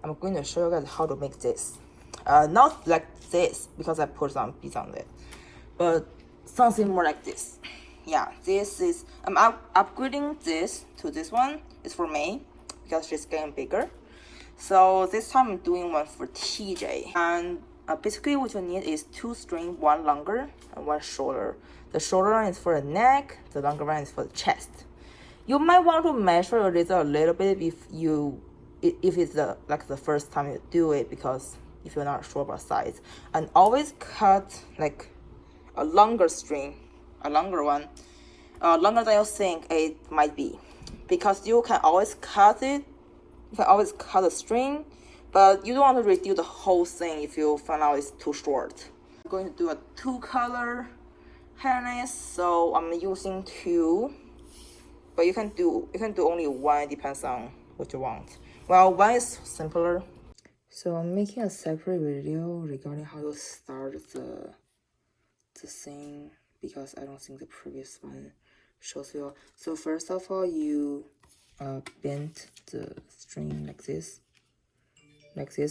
I'm going to show you guys how to make this. Not like this because I put some beads on it, but something more like this. Yeah, this is I'm upgrading this to this one. It's for May because she's getting bigger. So this time I'm doing one for TJ, and basically what you need is 2 strings, one longer and one shorter. The shorter one is for the neck, the longer one is for the chest. You might want to measure your result a little bit if it's the first time you do it, because if you're not sure about size. And always cut like a longer string, a longer one, longer than you think it might be, because you can always cut it. You can always cut the string, but you don't want to redo the whole thing if you find out it's too short. I'm going to do a 2-color harness, so I'm using 2, but you can do only 1. It depends on what you want. Well, 1 is simpler. So I'm making a separate video regarding how to start the thing, because I don't think the previous one shows you. So first of all, you bend the string like this,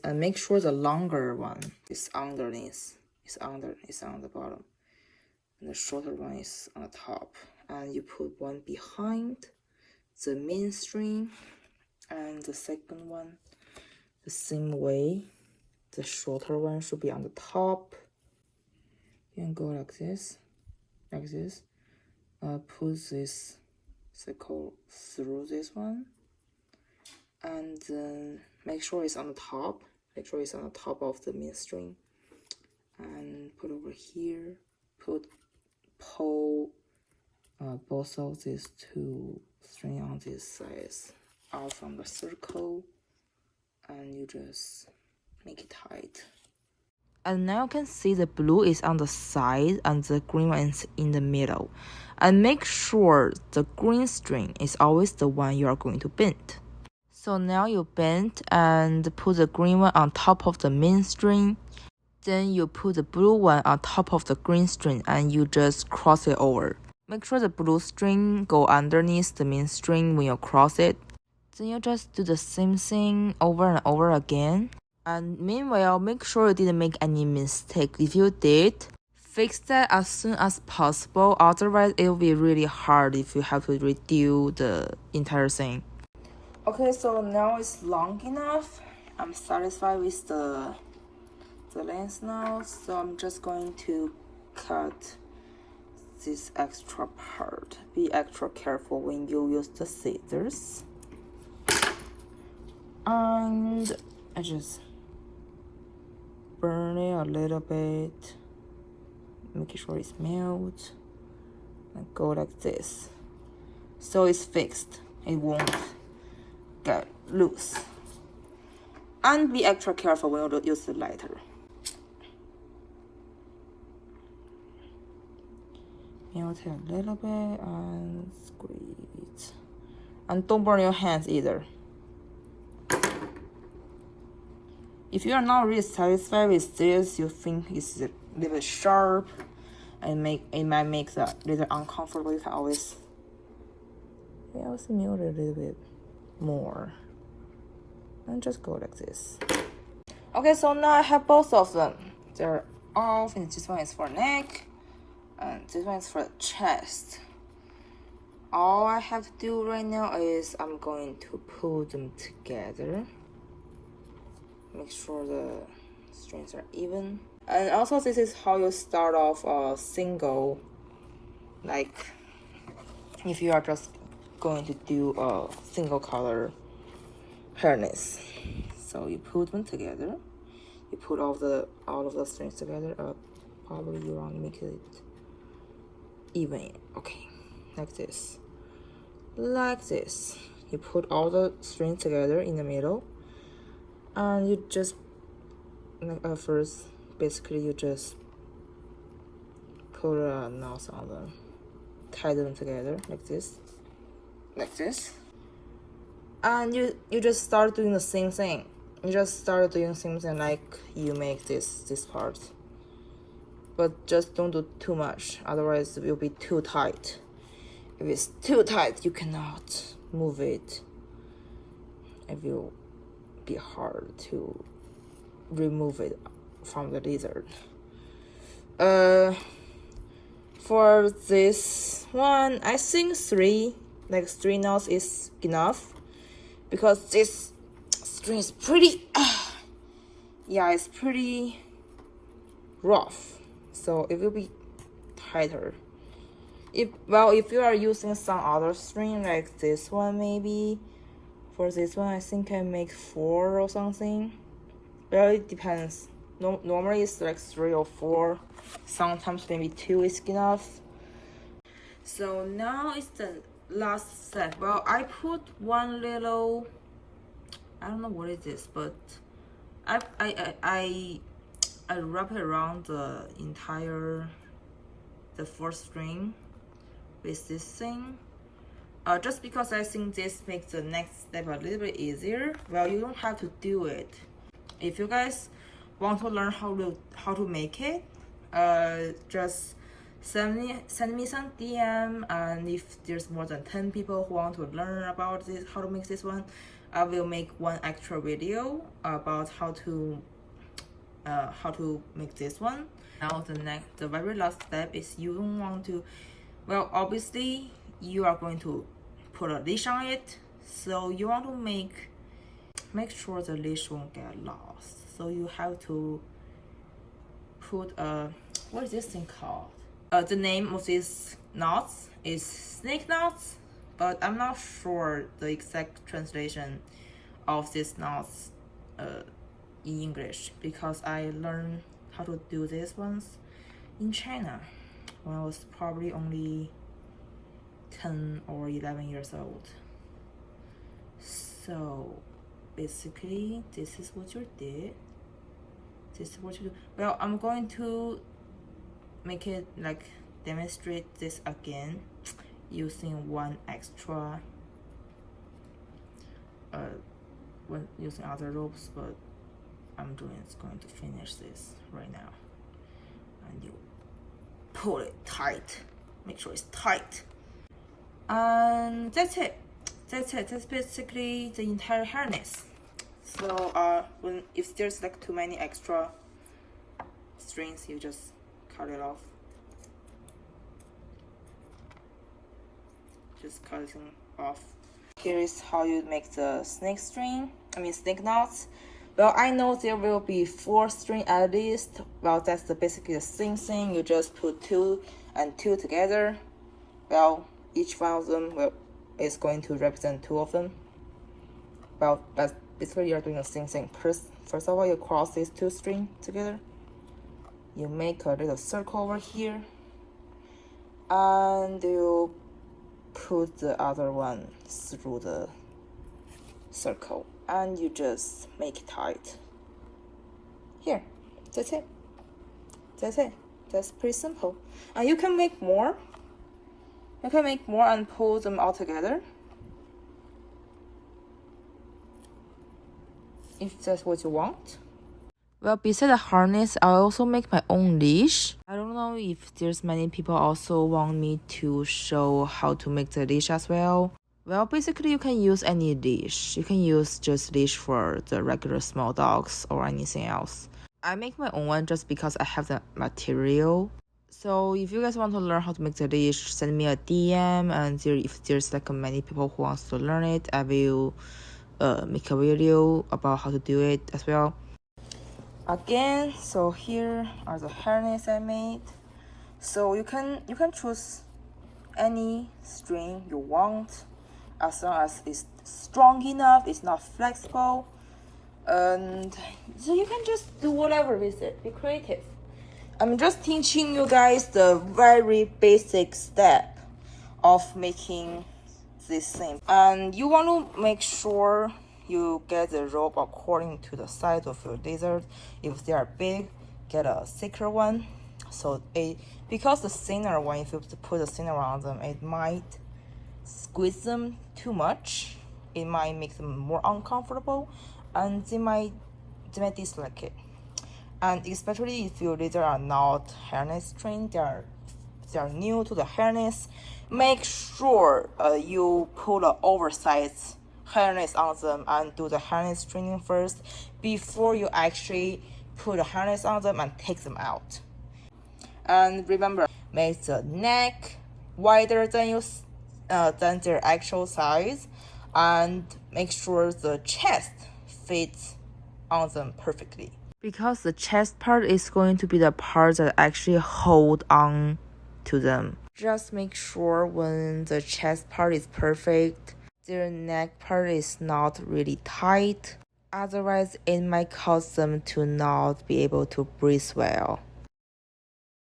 and make sure the longer one is underneath, is on the bottom, and the shorter one is on the top. And you put one behind the main string, and the second one the same way. The shorter one should be on the top. You can go like this, put this circle through this one, and then make sure it's on the top. Make sure it's on the top of the main string, and put over here. Pull both of these 2 strings on this side out from the circle, and you just make it tight. And now you can see the blue is on the side and the green one is in the middle. And make sure the green string is always the one you are going to bend. So now you bend and put the green one on top of the main string. Then you put the blue one on top of the green string and you just cross it over. Make sure the blue string go underneath the main string when you cross it. Then you just do the same thing over and over again. And meanwhile, make sure you didn't make any mistake. If you did, fix that as soon as possible. Otherwise, it will be really hard if you have to redo the entire thing. Okay, so now it's long enough. I'm satisfied with the length now. So I'm just going to cut this extra part. Be extra careful when you use the scissors. And I just burn it a little bit, making sure it's melt, and go like this, so it's fixed, it won't get loose. And be extra careful when you use the lighter. Melt it a little bit and squeeze, and don't burn your hands either. If you are not really satisfied with this, you think it's a little bit sharp and it might make that a little uncomfortable, you can always mill it a little bit more and just go like this. Okay, so now I have both of them. They're all finished. This one is for neck and this one is for the chest. All I have to do right now is I'm going to put them together. Make sure the strings are even. And also, this is how you start off a single, like if you are just going to do a single color harness. So you put them together, you put all of the strings together. Probably you want to make it even. Okay, like this. You put all the strings together in the middle, and you just like first, basically you just put a knot on them, tie them together like this, and you just start doing the same thing. You just start doing the same thing like you make this part, but just don't do too much, otherwise it will be too tight. If it's too tight, you cannot move it. If you be hard to remove it from the lizard. For this one, I think three knots is enough, because this string is pretty yeah, it's pretty rough, so it will be tighter. If you are using some other string like this one, maybe for this one I think I make 4 or something. Well, it depends. Normally it's like 3 or 4, sometimes maybe 2 is enough. So now it's the last step. Well, I put one little, I don't know what it is, but I wrap it around the entire, the 4th string with this thing, just because I think this makes the next step a little bit easier. Well, you don't have to do it. If you guys want to learn how to make it, just send me some DM, and if there's more than 10 people who want to learn about this, how to make this one, I will make one extra video about how to make this one. Now the very last step is you don't want to, well, obviously you are going to put a leash on it, so you want to make sure the leash won't get lost. So you have to put a, what is this thing called? The name of these knots is snake knots, but I'm not sure the exact translation of these knots in English, because I learned how to do these ones in China when I was probably only 10 or 11 years old. So basically this is what you did. This is what you do. Well, I'm going to make it like demonstrate this again using one extra when using other ropes, but I'm going to finish this right now. And you pull it tight, make sure it's tight, and that's it. That's basically the entire harness. So if there's like too many extra strings, you just cut it off. Just cut it off. Here is how you make the snake knots. Well, I know there will be 4 strings at least. Well, that's basically the same thing. You just put 2 and 2 together. Well, each one of them is going to represent 2 of them. Well, that's basically you're doing the same thing. First of all, you cross these 2 strings together. You make a little circle over here, and you put the other one through the circle, and you just make it tight. Here, that's it. That's pretty simple. And you can make more. You can make more and pull them all together, if that's what you want. Well, besides the harness, I also make my own leash. I don't know if there's many people also want me to show how to make the leash as well. Well, basically you can use any leash. You can use just leash for the regular small dogs or anything else. I make my own one just because I have the material. So if you guys want to learn how to make the leash, send me a DM, and if there's like many people who wants to learn it, I will make a video about how to do it as well. Again, so here are the harness I made. So you can choose any string you want, as long as it's strong enough, it's not flexible, and so you can just do whatever with it. Be creative. I'm just teaching you guys the very basic step of making this thing, and you want to make sure you get the rope according to the size of your lizard. If they are big, get a thicker one. So because the thinner one, if you put the thinner on them, it might squeeze them too much. It might make them more uncomfortable, and they might dislike it. And especially if your lizard are not harness trained, they are new to the harness, make sure you pull the oversized harness on them and do the harness training first before you actually put a harness on them and take them out. And remember, make the neck wider than their actual size, and make sure the chest fits on them perfectly. Because the chest part is going to be the part that actually hold on to them. Just make sure when the chest part is perfect, their neck part is not really tight. Otherwise, it might cause them to not be able to breathe well.